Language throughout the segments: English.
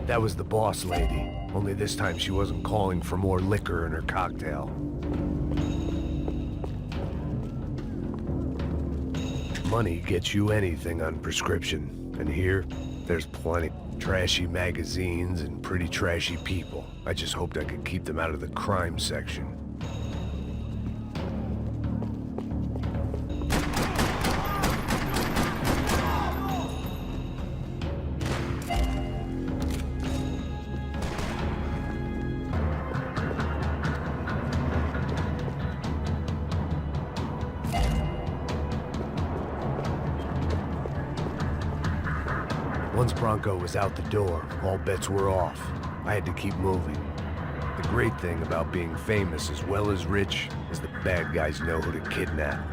That was the boss lady, only this time she wasn't calling for more liquor in her cocktail. Money gets you anything on prescription, and here, there's plenty. Trashy magazines and pretty trashy people. I just hoped I could keep them out of the crime section. Once Branco was out the door, all bets were off. I had to keep moving. The great thing about being famous as well as rich is the bad guys know who to kidnap.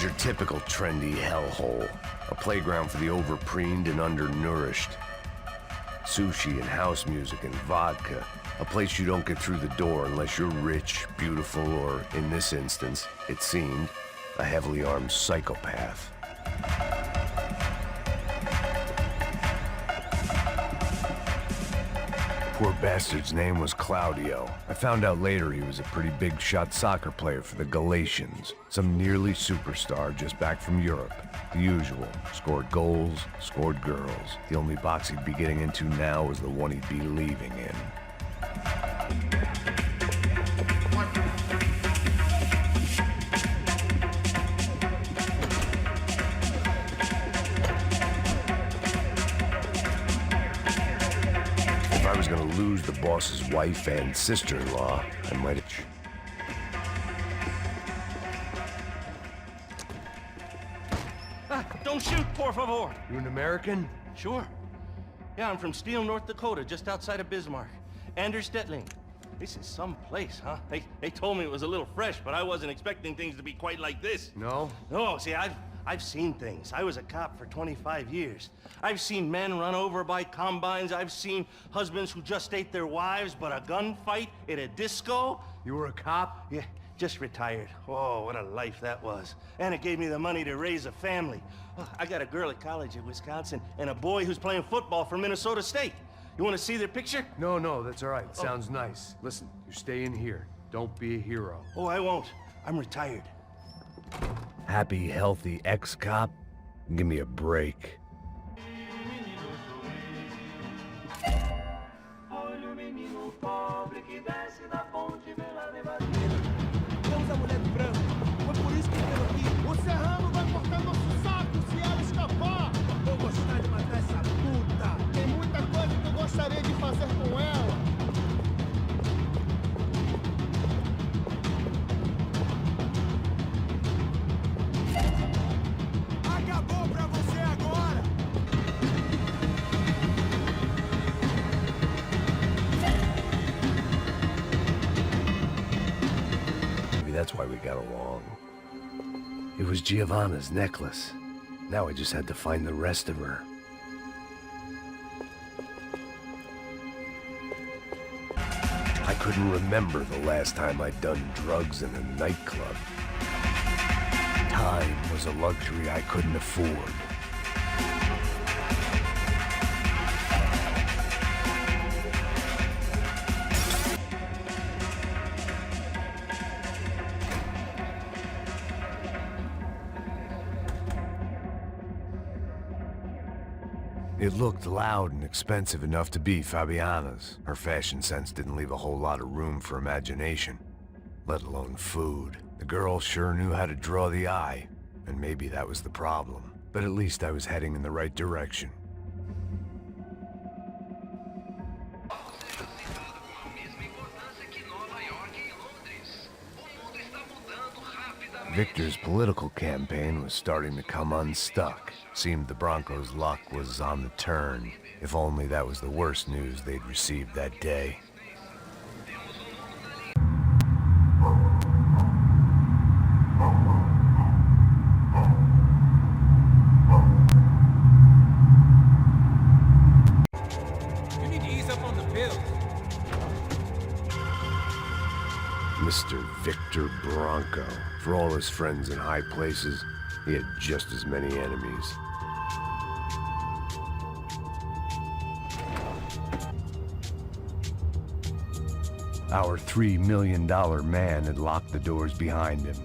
Your typical trendy hellhole, a playground for the overpreened and undernourished. Sushi and house music and vodka, a place you don't get through the door unless you're rich, beautiful, or, in this instance, it seemed, a heavily armed psychopath. Poor bastard's name was Claudio. I found out later he was a pretty big shot soccer player for the Galatians. Some nearly superstar just back from Europe. The usual. Scored goals, scored girls. The only box he'd be getting into now was the one he'd be leaving in. If I was gonna lose the boss's wife and sister-in-law, I might have... Don't shoot, por favor. You an American? Sure. Yeah, I'm from Steele, North Dakota, just outside of Bismarck. Anders Stetling. This is some place, huh? They told me it was a little fresh, but I wasn't expecting things to be quite like this. No? No, see, I've seen things. I was a cop for 25 years. I've seen men run over by combines. I've seen husbands who just ate their wives, but a gunfight at a disco. You were a cop? Yeah, just retired. Oh, what a life that was. And it gave me the money to raise a family. Oh, I got a girl at college in Wisconsin and a boy who's playing football for Minnesota State. You want to see their picture? No, that's all right. Sounds nice. Listen, you stay in here. Don't be a hero. Oh, I won't. I'm retired. Happy, healthy ex-cop? Give me a break. Temos a mulher do branco. Foi por isso que veio aqui. O serrano vai cortar nosso saco se ela escapar. Vou gostar de matar essa puta. Tem muita coisa que eu gostaria de fazer com ela. Acabou pra você agora. That's why we got along. It was Giovanna's necklace. Now I just had to find the rest of her. I couldn't remember the last time I'd done drugs in a nightclub. Time was a luxury I couldn't afford. It looked loud and expensive enough to be Fabiana's. Her fashion sense didn't leave a whole lot of room for imagination, let alone food. The girl sure knew how to draw the eye, and maybe that was the problem. But at least I was heading in the right direction. Victor's political campaign was starting to come unstuck. Seemed the Broncos' luck was on the turn. If only that was the worst news they'd received that day. You need to ease up on the pills. Mr. Victor Branco. For all his friends in high places, he had just as many enemies. Our $3 million man had locked the doors behind him.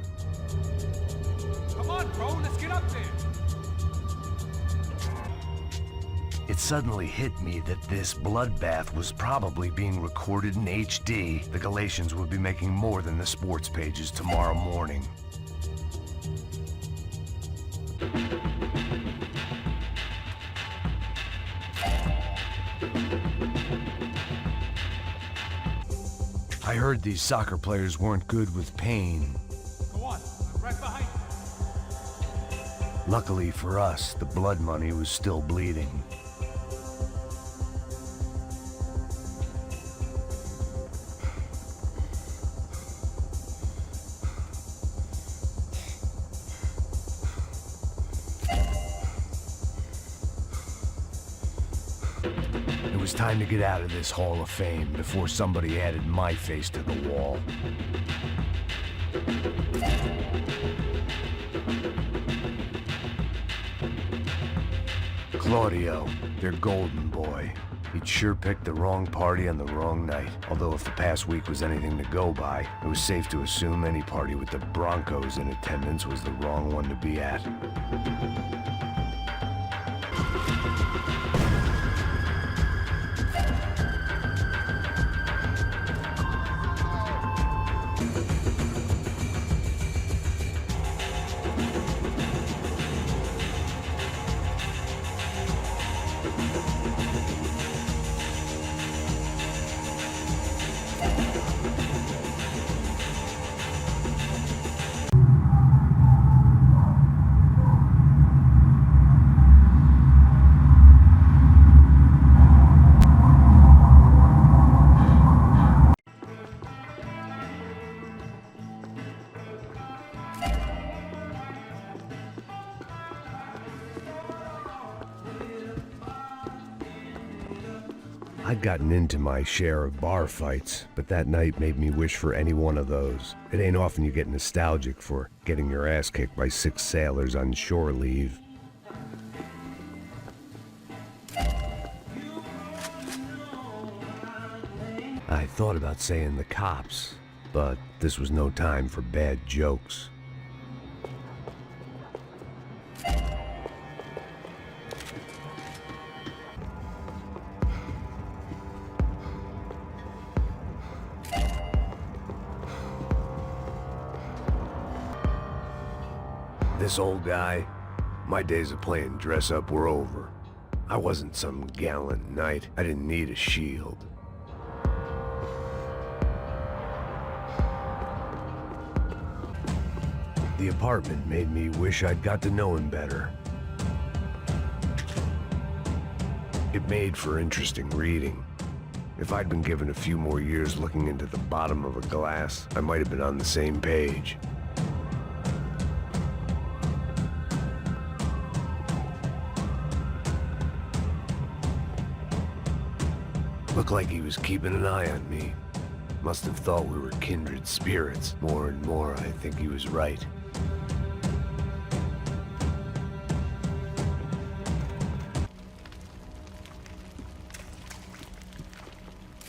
Come on, bro, let's get up there. It suddenly hit me that this bloodbath was probably being recorded in HD. The Galatians would be making more than the sports pages tomorrow morning. I heard these soccer players weren't good with Payne. Go on, I'm right behind you. Luckily for us, the blood money was still bleeding. It was time to get out of this Hall of Fame before somebody added my face to the wall. Claudio, their golden boy. He'd sure picked the wrong party on the wrong night. Although if the past week was anything to go by, it was safe to assume any party with the Broncos in attendance was the wrong one to be at. I'd gotten into my share of bar fights, but that night made me wish for any one of those. It ain't often you get nostalgic for getting your ass kicked by 6 sailors on shore leave. I thought about saying the cops, but this was no time for bad jokes. This old guy, my days of playing dress-up were over. I wasn't some gallant knight. I didn't need a shield. The apartment made me wish I'd got to know him better. It made for interesting reading. If I'd been given a few more years looking into the bottom of a glass, I might have been on the same page. Looked like he was keeping an eye on me. Must have thought we were kindred spirits. More and more, I think he was right.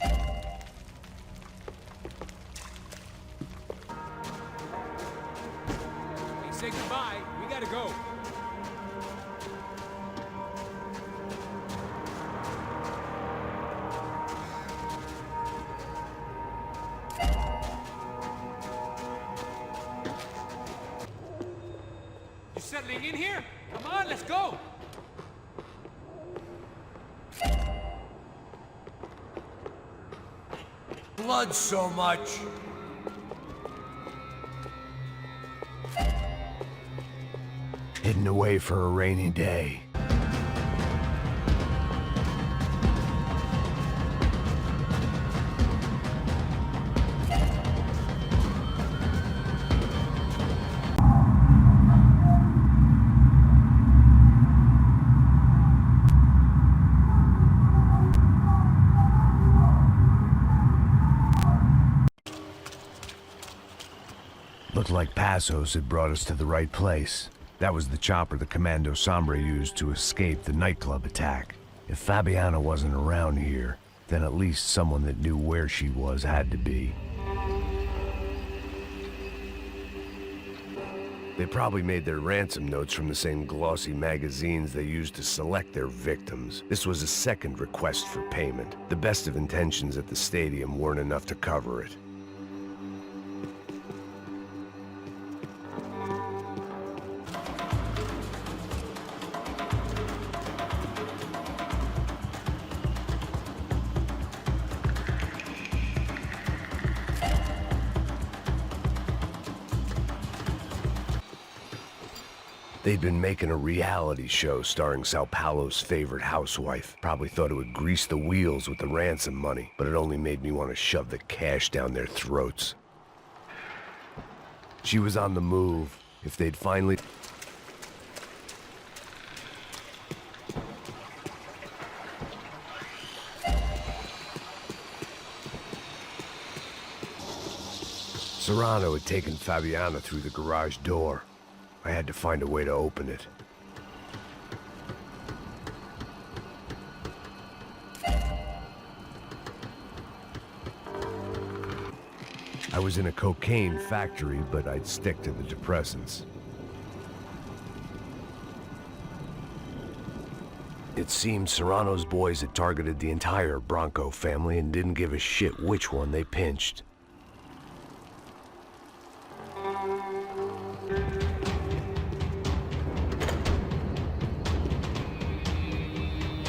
Hey, say goodbye. We gotta go. You settling in here? Come on, let's go. Blood so much. hidden away for a rainy day. Looked like Passos had brought us to the right place. That was the chopper the Comando Sombra used to escape the nightclub attack. If Fabiana wasn't around here, then at least someone that knew where she was had to be. They probably made their ransom notes from the same glossy magazines they used to select their victims. This was a second request for payment. The best of intentions at the stadium weren't enough to cover it. They'd been making a reality show starring São Paulo's favorite housewife. Probably thought it would grease the wheels with the ransom money, but it only made me want to shove the cash down their throats. She was on the move. If they'd finally... Serrano had taken Fabiana through the garage door. I had to find a way to open it. I was in a cocaine factory, but I'd stick to the depressants. It seemed Serrano's boys had targeted the entire Branco family and didn't give a shit which one they pinched.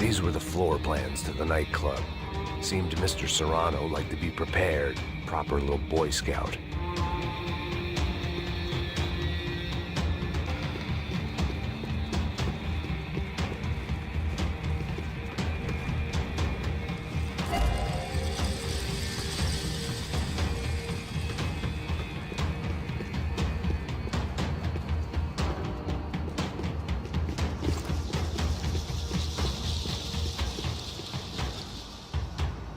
These were the floor plans to the nightclub. Seemed Mr. Serrano like to be prepared, proper little Boy Scout.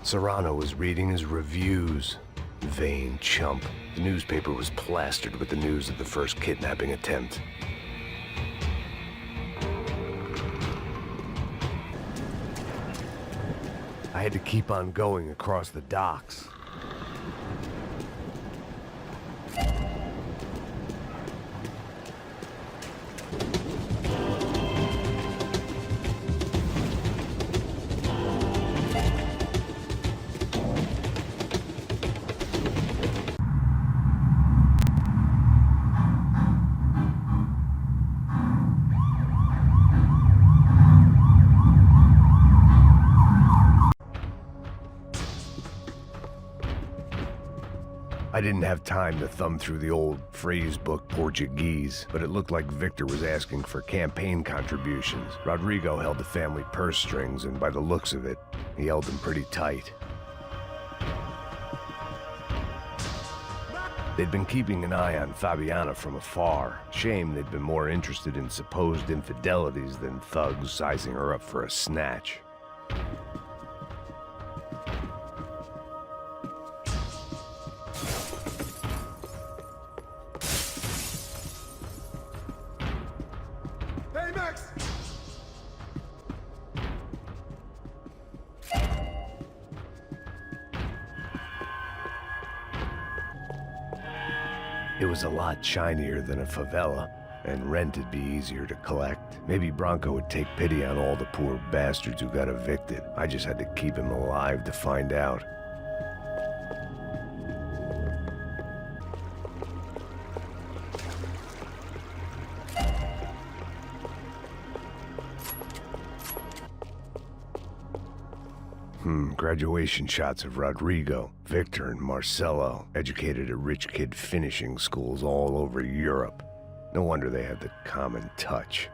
Serrano was reading his reviews. Vain chump. The newspaper was plastered with the news of the first kidnapping attempt. I had to keep on going across the docks. I didn't have time to thumb through the old phrase book Portuguese, but it looked like Victor was asking for campaign contributions. Rodrigo held the family purse strings, and by the looks of it, he held them pretty tight. They'd been keeping an eye on Fabiana from afar. Shame they'd been more interested in supposed infidelities than thugs sizing her up for a snatch. It was a lot shinier than a favela, and rent'd be easier to collect. Maybe Branco would take pity on all the poor bastards who got evicted. I just had to keep him alive to find out. Graduation shots of Rodrigo, Victor, and Marcelo, educated at rich kid finishing schools all over Europe. No wonder they had the common touch.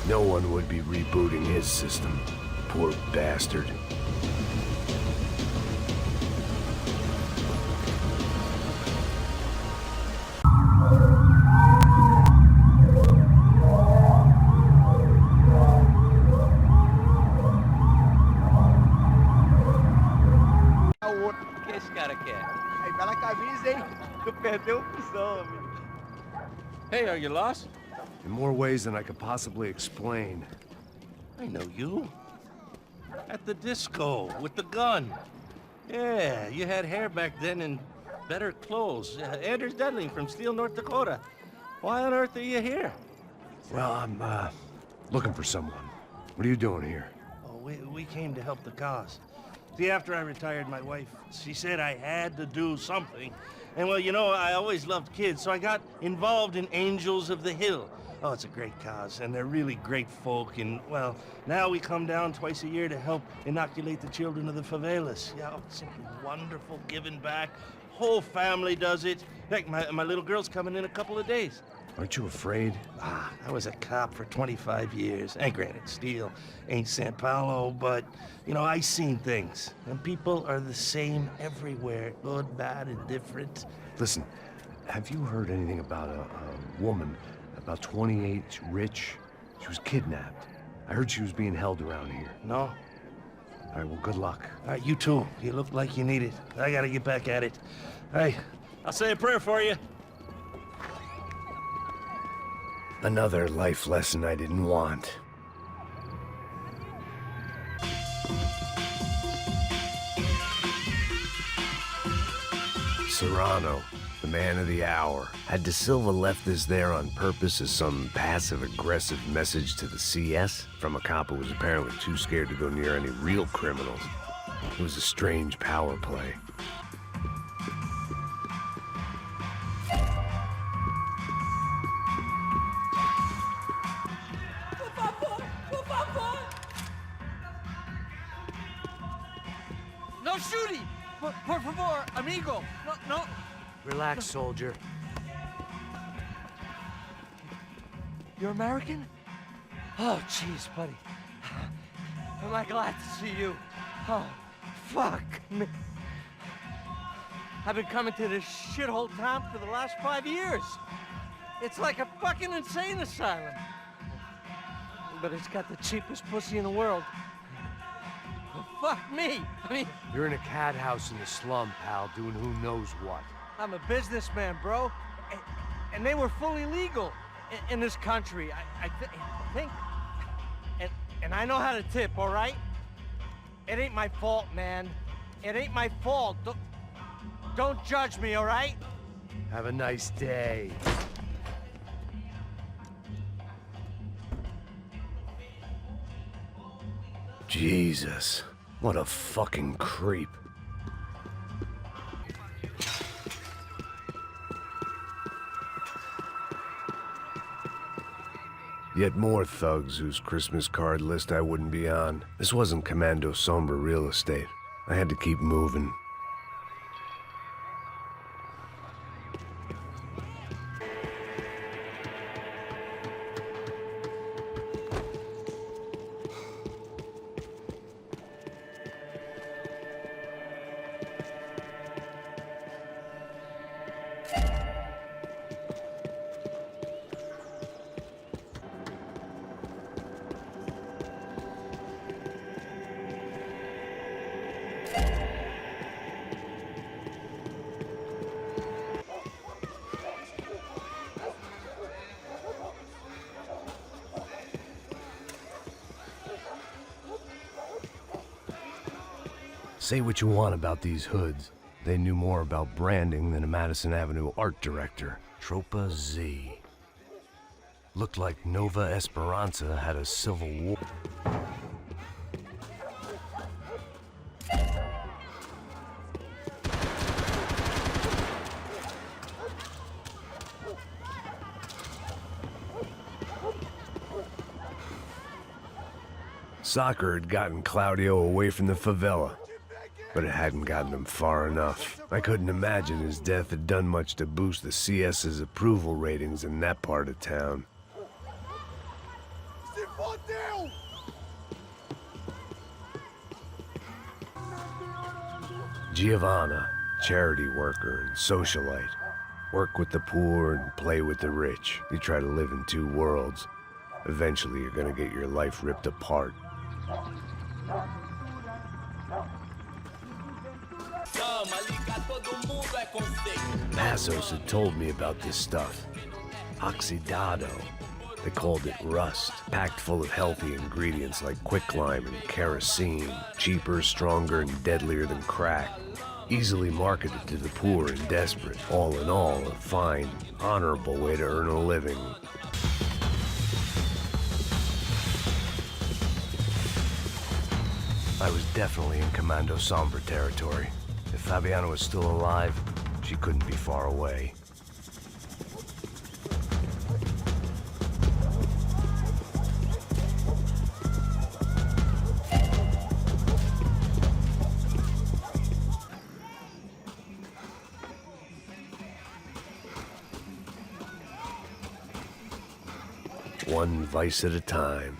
No one would be rebooting his system. Poor bastard. O que esse cara quer? Aí, bela camisa, hein? Tu perdeu o pisão, amigo. Hey, are you lost? In more ways than I could possibly explain. I know you. At the disco, with the gun. Yeah, you had hair back then and better clothes. Anders Dudley from Steele, North Dakota. Why on earth are you here? Well, I'm, looking for someone. What are you doing here? Oh, we came to help the cause. See, after I retired, my wife, she said I had to do something. And well, you know, I always loved kids, so I got involved in Angels of the Hill. Oh, it's a great cause, and they're really great folk, and, well, now we come down twice a year to help inoculate the children of the favelas. Yeah, oh, it's simply wonderful, giving back. Whole family does it. Heck, my little girl's coming in a couple of days. Aren't you afraid? I was a cop for 25 years, and granted, Steele ain't São Paulo, but, you know, I seen things, and people are the same everywhere, good, bad, and different. Listen, have you heard anything about a woman, about 28, rich? She was kidnapped. I heard she was being held around here. No? All right, well, good luck. All right, you too. You look like you need it. I gotta get back at it. Hey, I'll say a prayer for you. Another life lesson I didn't want. Serrano, the man of the hour. Had De Silva left this there on purpose as some passive-aggressive message to the CS from a cop who was apparently too scared to go near any real criminals? It was a strange power play. No shooting! Por favor, amigo! No. Relax, soldier. You're American? Oh, jeez, buddy. Am I glad to see you? Oh, fuck me. I've been coming to this shithole town for the last 5 years. It's like a fucking insane asylum. But it's got the cheapest pussy in the world. Oh, fuck me. I mean, You're in a cat house in the slum, pal, doing who knows what. I'm a businessman, bro. And they were fully legal in this country. I think. And I know how to tip, all right? It ain't my fault, man. It ain't my fault. Don't judge me, all right? Have a nice day. Jesus, what a fucking creep. Yet more thugs whose Christmas card list I wouldn't be on. This wasn't Comando Sombra real estate. I had to keep moving. Say what you want about these hoods. They knew more about branding than a Madison Avenue art director. Tropa Z. Looked like Nova Esperança had a civil war. Soccer had gotten Claudio away from the favela, but it hadn't gotten him far enough. I couldn't imagine his death had done much to boost the CS's approval ratings in that part of town. Giovanna, charity worker and socialite. Work with the poor and play with the rich. You try to live in two worlds. Eventually you're gonna get your life ripped apart. Passos had told me about this stuff. Oxidado. They called it rust, packed full of healthy ingredients like quicklime and kerosene, cheaper, stronger, and deadlier than crack. Easily marketed to the poor and desperate. All in all, a fine, honorable way to earn a living. I was definitely in Comando Sombra territory. If Fabiana was still alive, she couldn't be far away. One vice at a time.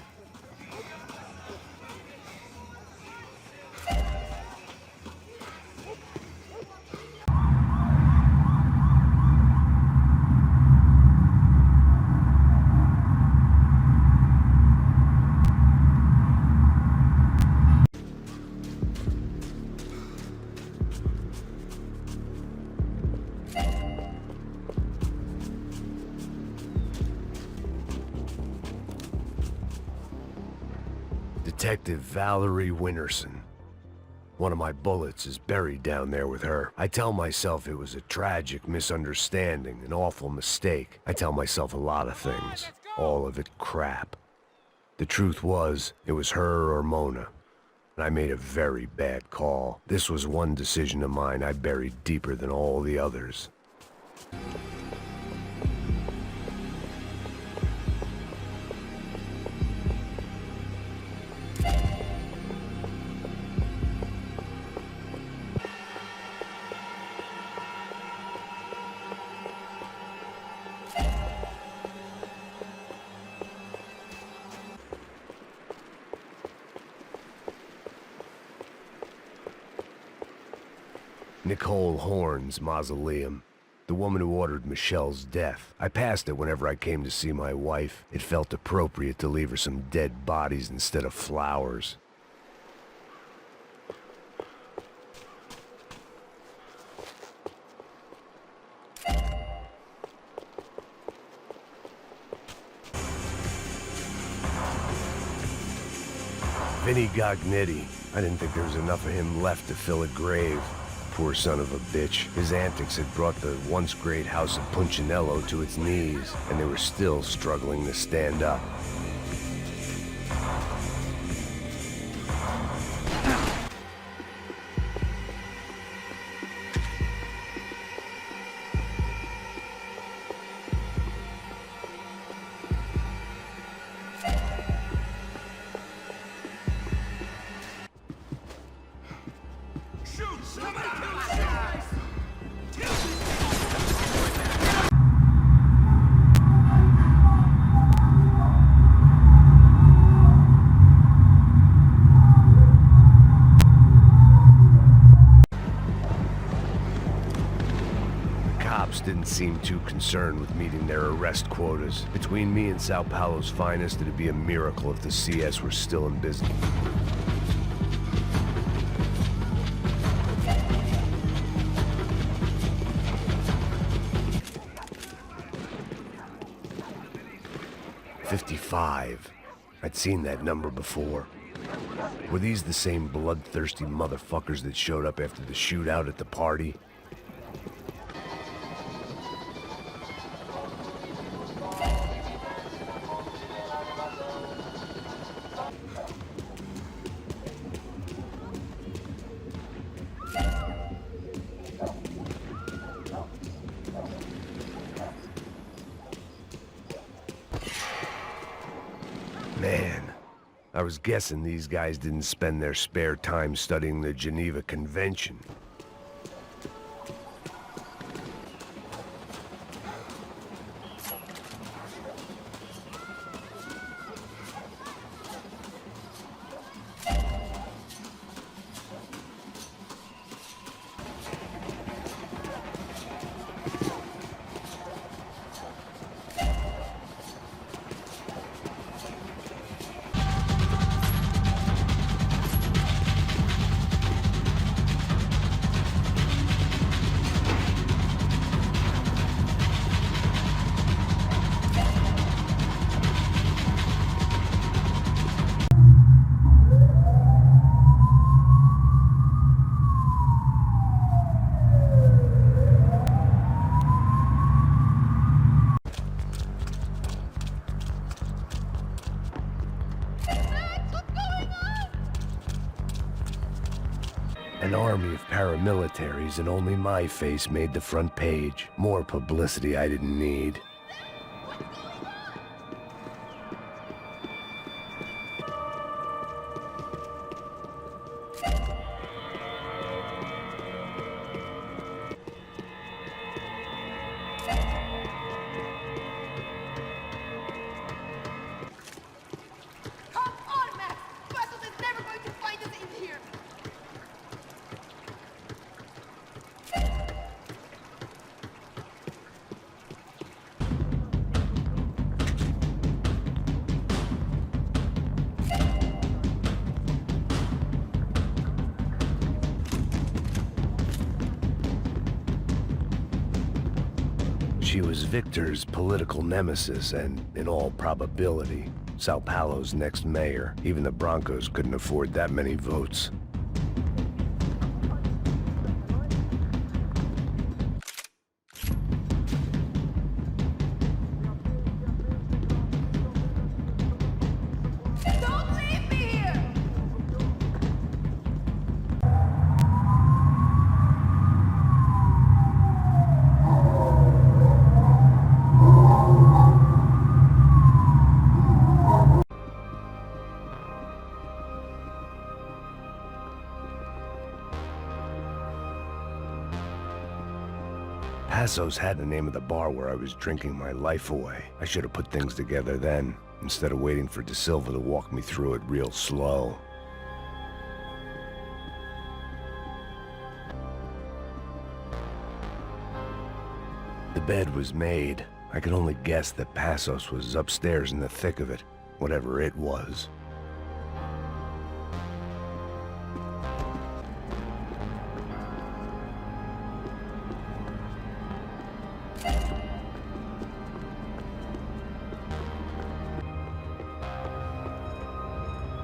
Detective Valerie Winterson. One of my bullets is buried down there with her. I tell myself it was a tragic misunderstanding, an awful mistake. I tell myself a lot of things, all of it crap. The truth was, it was her or Mona. And I made a very bad call. This was one decision of mine I buried deeper than all the others. Nicole Horn's mausoleum. The woman who ordered Michelle's death. I passed it whenever I came to see my wife. It felt appropriate to leave her some dead bodies instead of flowers. Vinny Gognetti. I didn't think there was enough of him left to fill a grave. Poor son of a bitch. His antics had brought the once great house of Punchinello to its knees, and they were still struggling to stand up. Didn't seem too concerned with meeting their arrest quotas. Between me and São Paulo's finest, it'd be a miracle if the CS were still in business. $55. I'd seen that number before. Were these the same bloodthirsty motherfuckers that showed up after the shootout at the party? Man, I was guessing these guys didn't spend their spare time studying the Geneva Convention. An army of paramilitaries and only my face made the front page. More publicity I didn't need. Come on, Max! Passos is never going to find us in here! She was Victor's political nemesis and, in all probability, Sao Paulo's next mayor. Even the Brancos couldn't afford that many votes. Don't leave me here! Passos had the name of the bar where I was drinking my life away. I should have put things together then, instead of waiting for De Silva to walk me through it real slow. The bed was made. I could only guess that Passos was upstairs in the thick of it, whatever it was.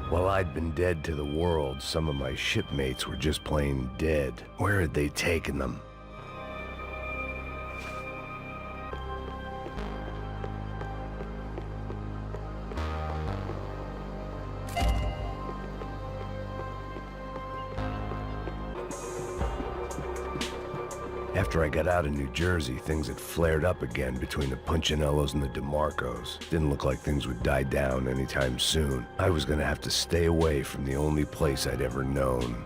While I'd been dead to the world, some of my shipmates were just plain dead. Where had they taken them? After I got out of New Jersey, things had flared up again between the Punchinellos and the DeMarcos. Didn't look like things would die down anytime soon. I was gonna have to stay away from the only place I'd ever known.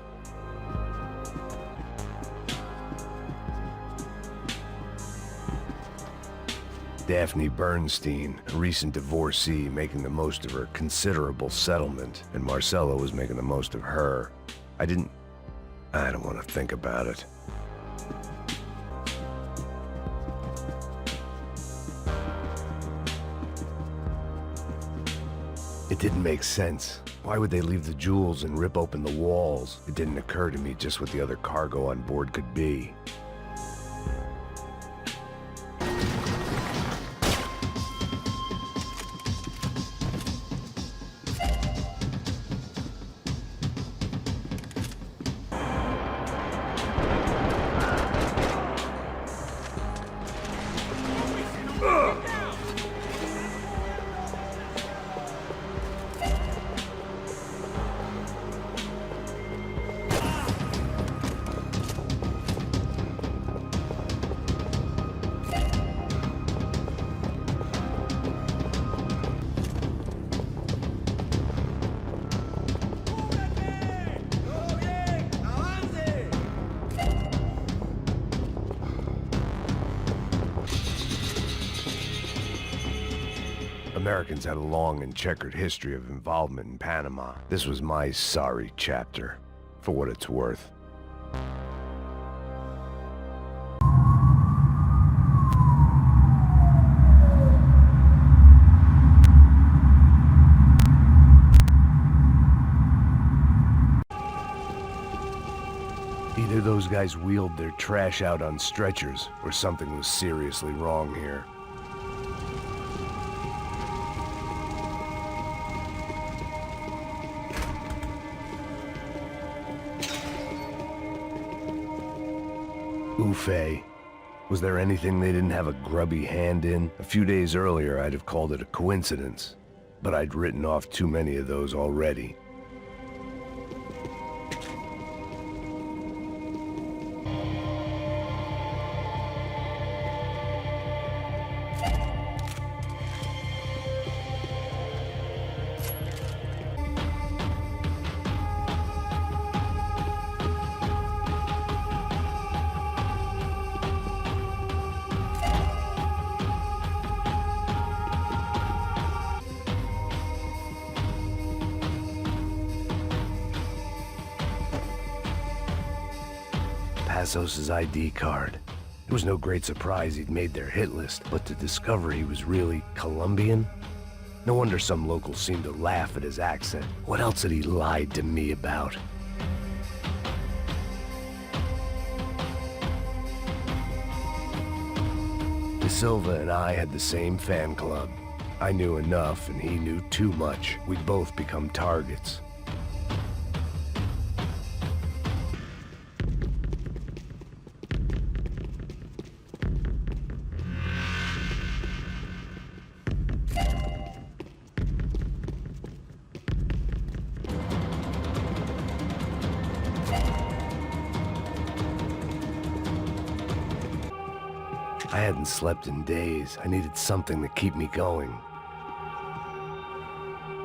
Daphne Bernstein, a recent divorcee, making the most of her considerable settlement, and Marcella was making the most of her. I don't want to think about it. It didn't make sense. Why would they leave the jewels and rip open the walls? It didn't occur to me just what the other cargo on board could be. Americans had a long and checkered history of involvement in Panama. This was my sorry chapter, for what it's worth. Either those guys wheeled their trash out on stretchers, or something was seriously wrong here. Oof. Was there anything they didn't have a grubby hand in? A few days earlier, I'd have called it a coincidence, but I'd written off too many of those already. Passos' ID card. It was no great surprise he'd made their hit list, but to discover he was really Colombian? No wonder some locals seemed to laugh at his accent. What else had he lied to me about? De Silva and I had the same fan club. I knew enough and he knew too much. We'd both become targets. I hadn't slept in days. I needed something to keep me going.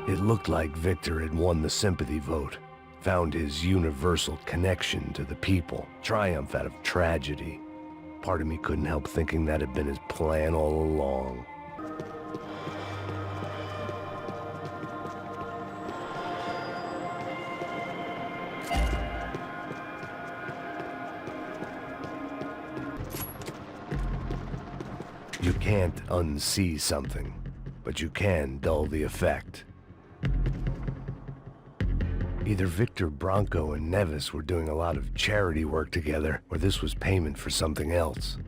It looked like Victor had won the sympathy vote, found his universal connection to the people, triumph out of tragedy. Part of me couldn't help thinking that had been his plan all along. You can't unsee something, but you can dull the effect. Either Victor Branco and Neves were doing a lot of charity work together, or this was payment for something else.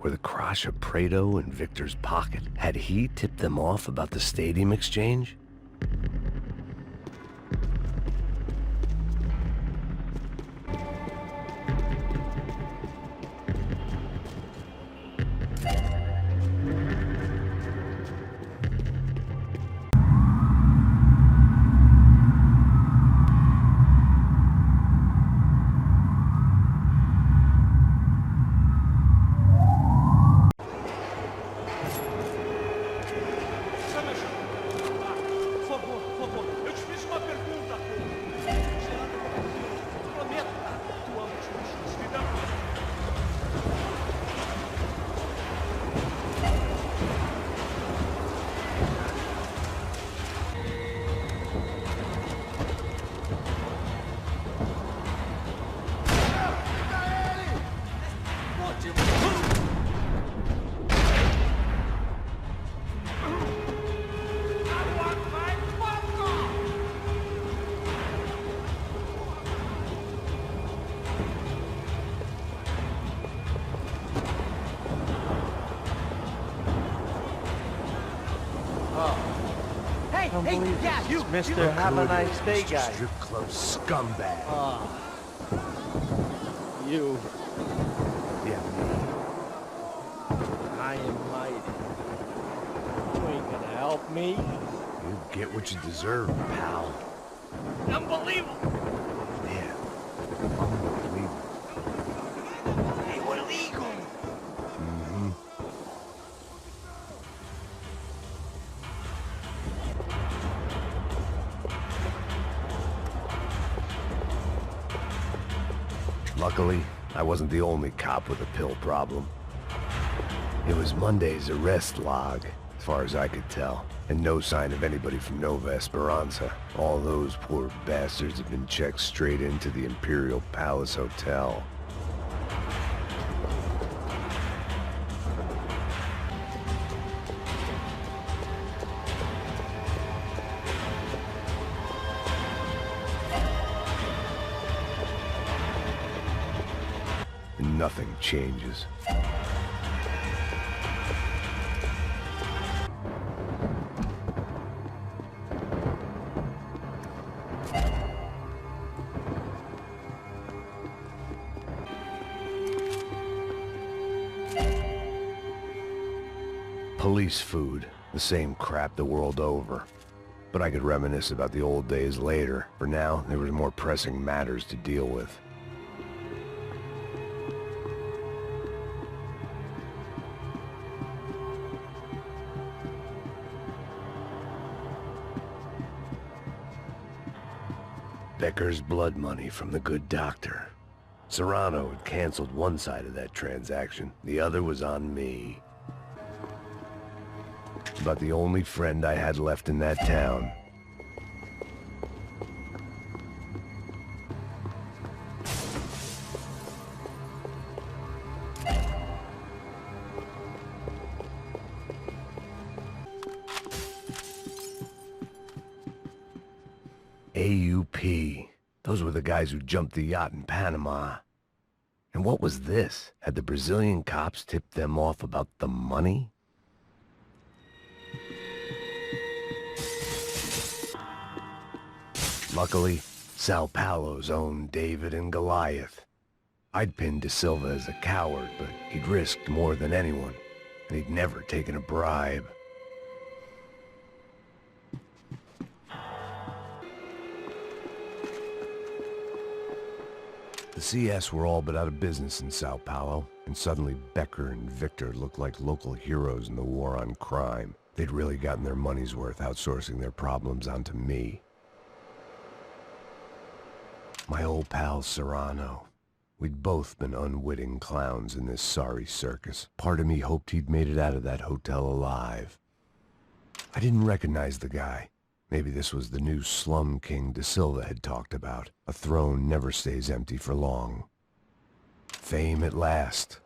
Were the Crash of Prado in Victor's pocket? Had he tipped them off about the stadium exchange? Hey, yeah, you, Mr. Have a nice day, guy. Strip club scumbag. You. Yeah, I am mighty. You ain't gonna help me. you get what you deserve, pal. Unbelievable. Yeah, unbelievable. Hey, we're legal. Luckily, I wasn't the only cop with a pill problem. It was Monday's arrest log, as far as I could tell. And no sign of anybody from Nova Esperança. All those poor bastards have been checked straight into the Imperial Palace Hotel. And nothing changes. Police food, the same crap the world over. But I could reminisce about the old days later. For now, there was more pressing matters to deal with. Becker's blood money from the good doctor. Serrano had canceled one side of that transaction. The other was on me. About the only friend I had left in that town. AUP. Those were the guys who jumped the yacht in Panama. And what was this? Had the Brazilian cops tipped them off about the money? Luckily, São Paulo's own David and Goliath. I'd pinned De Silva as a coward, but he'd risked more than anyone, and he'd never taken a bribe. The CS were all but out of business in São Paulo, and suddenly Becker and Victor looked like local heroes in the war on crime. They'd really gotten their money's worth outsourcing their problems onto me. My old pal Serrano. We'd both been unwitting clowns in this sorry circus. Part of me hoped he'd made it out of that hotel alive. I didn't recognize the guy. Maybe this was the new slum king De Silva had talked about. A throne never stays empty for long. Fame at last.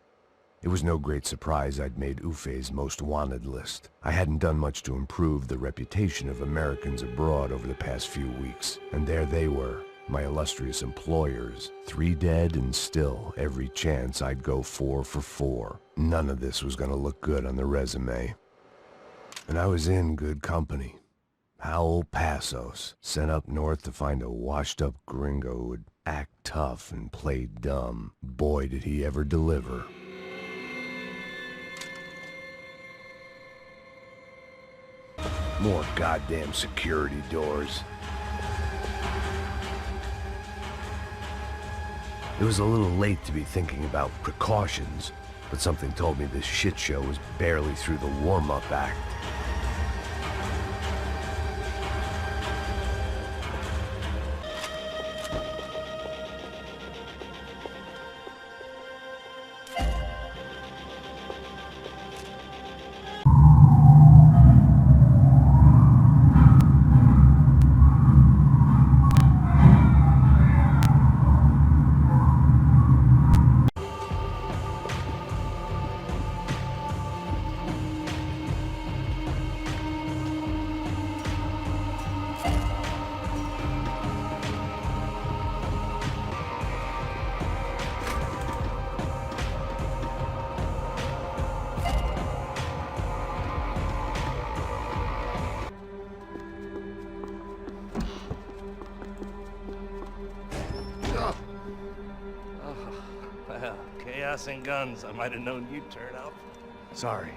It was no great surprise I'd made Ufe's most wanted list. I hadn't done much to improve the reputation of Americans abroad over the past few weeks, and there they were. My illustrious employers, 3 dead and still every chance I'd go 4 for 4. None of this was gonna look good on the resume. And I was in good company. Raúl Passos, sent up north to find a washed-up gringo who would act tough and play dumb. Boy, did he ever deliver. More goddamn security doors. It was a little late to be thinking about precautions, but something told me this shit show was barely through the warm-up act. Chaos and guns. I might have known you'd turn up. Sorry.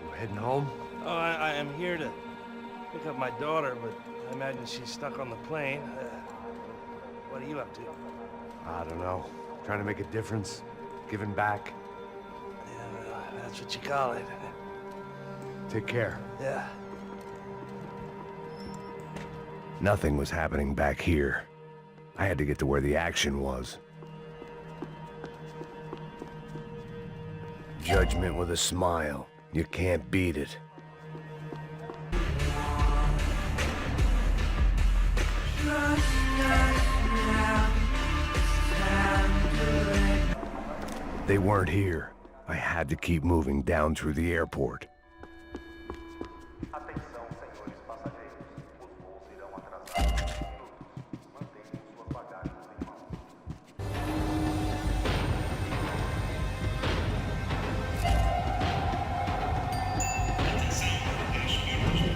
You heading home? Oh, I am here to pick up my daughter, but I imagine she's stuck on the plane. What are you up to? I don't know. Trying to make a difference. Giving back. Yeah, that's what you call it. Take care. Yeah. Nothing was happening back here. I had to get to where the action was. Judgment with a smile. You can't beat it. They weren't here. I had to keep moving down through the airport.